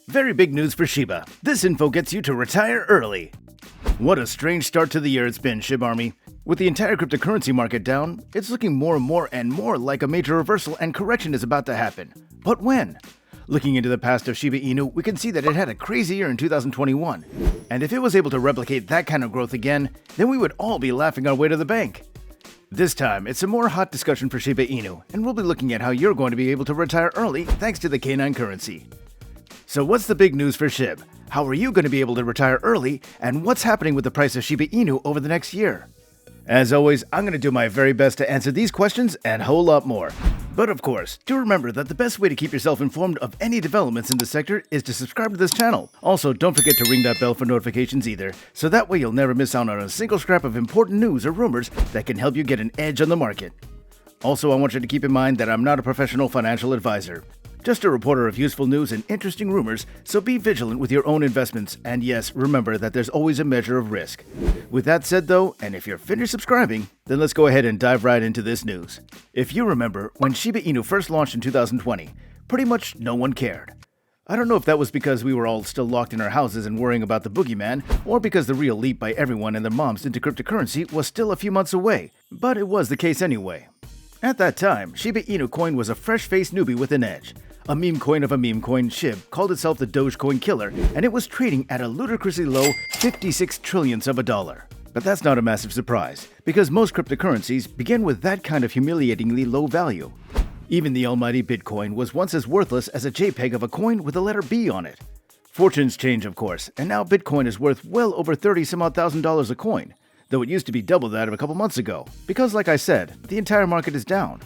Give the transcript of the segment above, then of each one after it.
Very big news for SHIBA. This info gets you to retire early. What a strange start to the year it's been, SHIB Army. With the entire cryptocurrency market down, it's looking more and more like a major reversal and correction is about to happen. But when? Looking into the past of Shiba Inu, we can see that it had a crazy year in 2021. And if it was able to replicate that kind of growth again, then we would all be laughing our way to the bank. This time, it's a more hot discussion for Shiba Inu, and we'll be looking at how you're going to be able to retire early thanks to the K9 currency. So what's the big news for SHIB? How are you going to be able to retire early, and what's happening with the price of Shiba Inu over the next year? As always, I'm going to do my very best to answer these questions and a whole lot more. But of course, do remember that the best way to keep yourself informed of any developments in the sector is to subscribe to this channel. Also, don't forget to ring that bell for notifications either, so that way you'll never miss out on a single scrap of important news or rumors that can help you get an edge on the market. Also, I want you to keep in mind that I'm not a professional financial advisor, just a reporter of useful news and interesting rumors, so be vigilant with your own investments, and yes, remember that there's always a measure of risk. With that said though, and if you're finished subscribing, then let's go ahead and dive right into this news. If you remember, when Shiba Inu first launched in 2020, pretty much no one cared. I don't know if that was because we were all still locked in our houses and worrying about the boogeyman, or because the real leap by everyone and their moms into cryptocurrency was still a few months away, but it was the case anyway. At that time, Shiba Inu coin was a fresh-faced newbie with an edge. A meme coin of a meme coin, SHIB called itself the Dogecoin killer, and it was trading at a ludicrously low 56 trillionths of a dollar. But that's not a massive surprise, because most cryptocurrencies begin with that kind of humiliatingly low value. Even the almighty Bitcoin was once as worthless as a JPEG of a coin with the letter B on it. Fortunes change, of course, and now Bitcoin is worth well over $30,000 a coin, though it used to be double that of a couple months ago, because like I said, the entire market is down.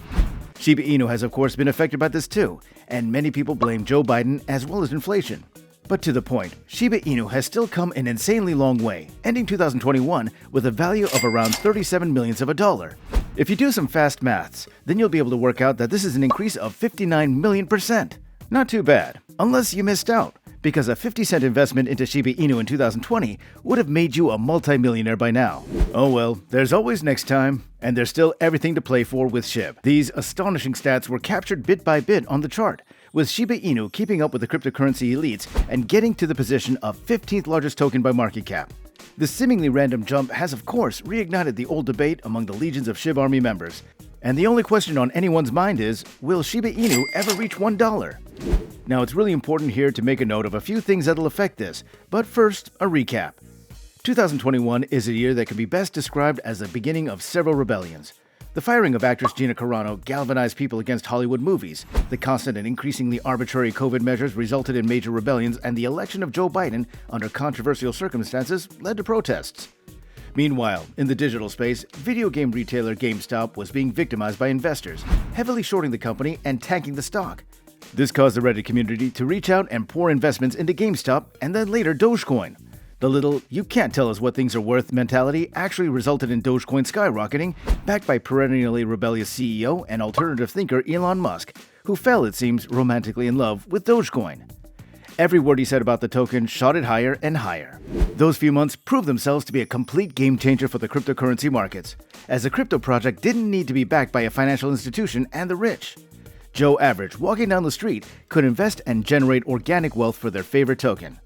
Shiba Inu has of course been affected by this too, and many people blame Joe Biden as well as inflation. But to the point, Shiba Inu has still come an insanely long way, ending 2021 with a value of around 37 millions of a dollar. If you do some fast maths, then you'll be able to work out that this is an increase of 59 million%. Not too bad, unless you missed out, because a 50-cent investment into Shiba Inu in 2020 would have made you a multi-millionaire by now. Oh well, there's always next time, and there's still everything to play for with SHIB. These astonishing stats were captured bit by bit on the chart, with Shiba Inu keeping up with the cryptocurrency elites and getting to the position of 15th largest token by market cap. This seemingly random jump has of course reignited the old debate among the legions of SHIB Army members. And the only question on anyone's mind is, will Shiba Inu ever reach $1? Now it's really important here to make a note of a few things that'll affect this, but first, a recap. 2021 is a year that can be best described as the beginning of several rebellions. The firing of actress Gina Carano galvanized people against Hollywood movies. The constant and increasingly arbitrary COVID measures resulted in major rebellions, and the election of Joe Biden under controversial circumstances led to protests. Meanwhile, in the digital space, video game retailer GameStop was being victimized by investors, heavily shorting the company and tanking the stock. This caused the Reddit community to reach out and pour investments into GameStop and then later Dogecoin. The little "you can't tell us what things are worth" mentality actually resulted in Dogecoin skyrocketing, backed by perennially rebellious CEO and alternative thinker Elon Musk, who fell, it seems, romantically in love with Dogecoin. Every word he said about the token shot it higher and higher. Those few months proved themselves to be a complete game changer for the cryptocurrency markets, as the crypto project didn't need to be backed by a financial institution and the rich. Joe Average, walking down the street, could invest and generate organic wealth for their favorite token.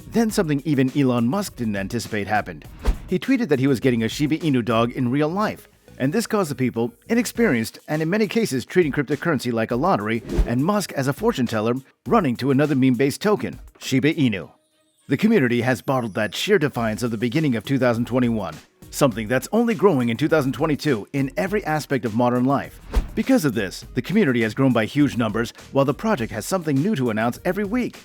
Then something even Elon Musk didn't anticipate happened. He tweeted that he was getting a Shiba Inu dog in real life, and this caused the people, inexperienced and in many cases treating cryptocurrency like a lottery, and Musk as a fortune teller, running to another meme-based token, Shiba Inu. The community has bottled that sheer defiance of the beginning of 2021, something that's only growing in 2022 in every aspect of modern life. Because of this, the community has grown by huge numbers, while the project has something new to announce every week.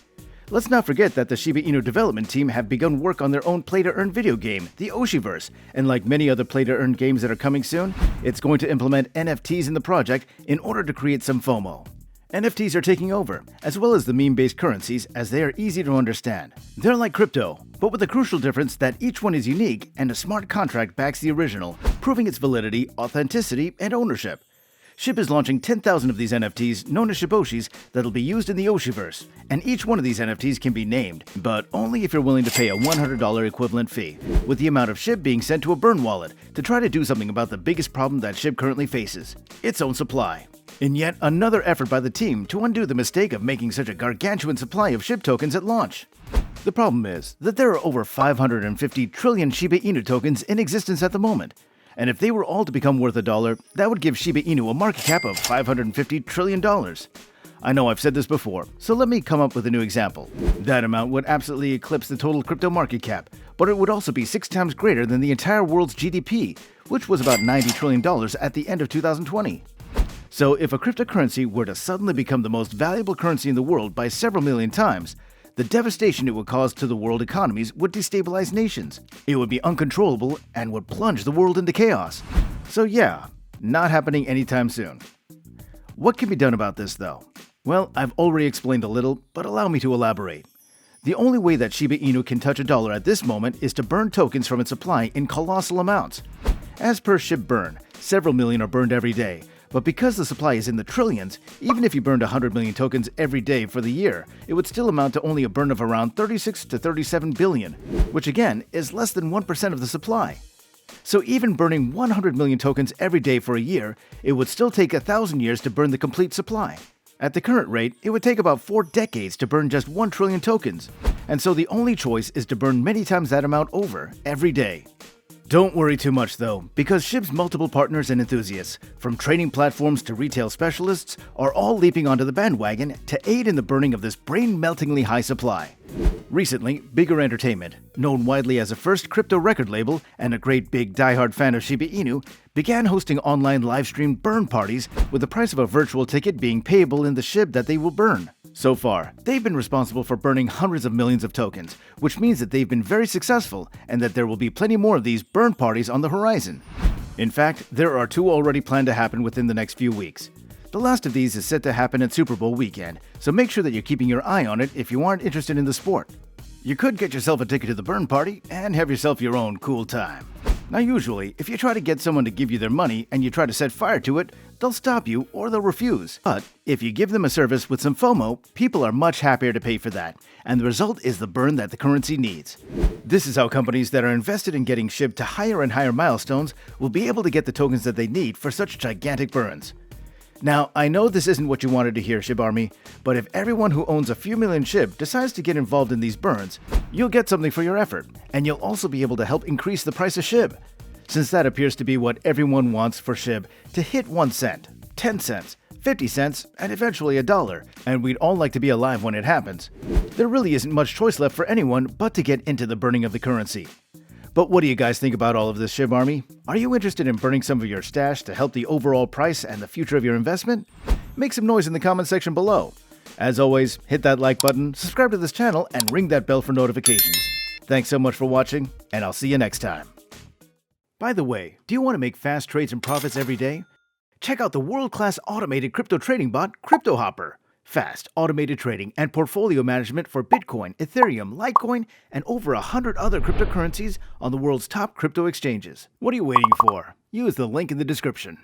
Let's not forget that the Shiba Inu development team have begun work on their own play-to-earn video game, the Oshiverse, and like many other play-to-earn games that are coming soon, it's going to implement NFTs in the project in order to create some FOMO. NFTs are taking over, as well as the meme-based currencies, as they are easy to understand. They're like crypto, but with the crucial difference that each one is unique and a smart contract backs the original, proving its validity, authenticity, and ownership. SHIB is launching 10,000 of these NFTs known as Shiboshis that'll be used in the Oshiverse, and each one of these NFTs can be named, but only if you're willing to pay a $100 equivalent fee, with the amount of SHIB being sent to a burn wallet to try to do something about the biggest problem that SHIB currently faces, its own supply. in yet another effort by the team to undo the mistake of making such a gargantuan supply of SHIB tokens at launch. The problem is that there are over 550 trillion Shiba Inu tokens in existence at the moment, and if they were all to become worth $1, that would give Shiba Inu a market cap of $550 trillion. I know I've said this before, so let me come up with a new example. That amount would absolutely eclipse the total crypto market cap, but it would also be 6 times greater than the entire world's GDP, which was about $90 trillion at the end of 2020. So if a cryptocurrency were to suddenly become the most valuable currency in the world by several million times, the devastation it would cause to the world economies would destabilize nations. It would be uncontrollable and would plunge the world into chaos. So yeah, not happening anytime soon. What can be done about this though? Well, I've already explained a little, but allow me to elaborate. The only way that Shiba Inu can touch $1 at this moment is to burn tokens from its supply in colossal amounts. As per SHIB burn, several million are burned every day, but because the supply is in the trillions, even if you burned 100 million tokens every day for the year, it would still amount to only a burn of around 36 to 37 billion, which again is less than 1% of the supply. So even burning 100 million tokens every day for a year, it would still take 1,000 years to burn the complete supply. At the current rate, it would take about 4 decades to burn just 1 trillion tokens, and so the only choice is to burn many times that amount over every day. Don't worry too much though, because SHIB's multiple partners and enthusiasts, from trading platforms to retail specialists, are all leaping onto the bandwagon to aid in the burning of this brain-meltingly high supply. Recently, Bigger Entertainment, known widely as a first crypto record label and a great big diehard fan of Shiba Inu, began hosting online live-streamed burn parties with the price of a virtual ticket being payable in the SHIB that they will burn. So far, they've been responsible for burning hundreds of millions of tokens, which means that they've been very successful and that there will be plenty more of these burn parties on the horizon. In fact, there are 2 already planned to happen within the next few weeks. The last of these is set to happen at Super Bowl weekend, so make sure that you're keeping your eye on it if you aren't interested in the sport. You could get yourself a ticket to the burn party and have yourself your own cool time. Now usually, if you try to get someone to give you their money and you try to set fire to it, they'll stop you or they'll refuse. But if you give them a service with some FOMO, people are much happier to pay for that, and the result is the burn that the currency needs. This is how companies that are invested in getting SHIB to higher and higher milestones will be able to get the tokens that they need for such gigantic burns. Now, I know this isn't what you wanted to hear, SHIB Army, but if everyone who owns a few million SHIB decides to get involved in these burns, you'll get something for your effort, and you'll also be able to help increase the price of SHIB, since that appears to be what everyone wants for SHIB to hit 1 cent, 10 cents, 50 cents, and eventually $1, and we'd all like to be alive when it happens. There really isn't much choice left for anyone but to get into the burning of the currency. But what do you guys think about all of this, SHIB Army? Are you interested in burning some of your stash to help the overall price and the future of your investment? Make some noise in the comment section below. As always, hit that like button, subscribe to this channel, and ring that bell for notifications. Thanks so much for watching, and I'll see you next time. By the way, do you want to make fast trades and profits every day? Check out the world-class automated crypto trading bot, CryptoHopper. Fast, automated trading and portfolio management for Bitcoin, Ethereum, Litecoin, and over 100 other cryptocurrencies on the world's top crypto exchanges. What are you waiting for? Use the link in the description.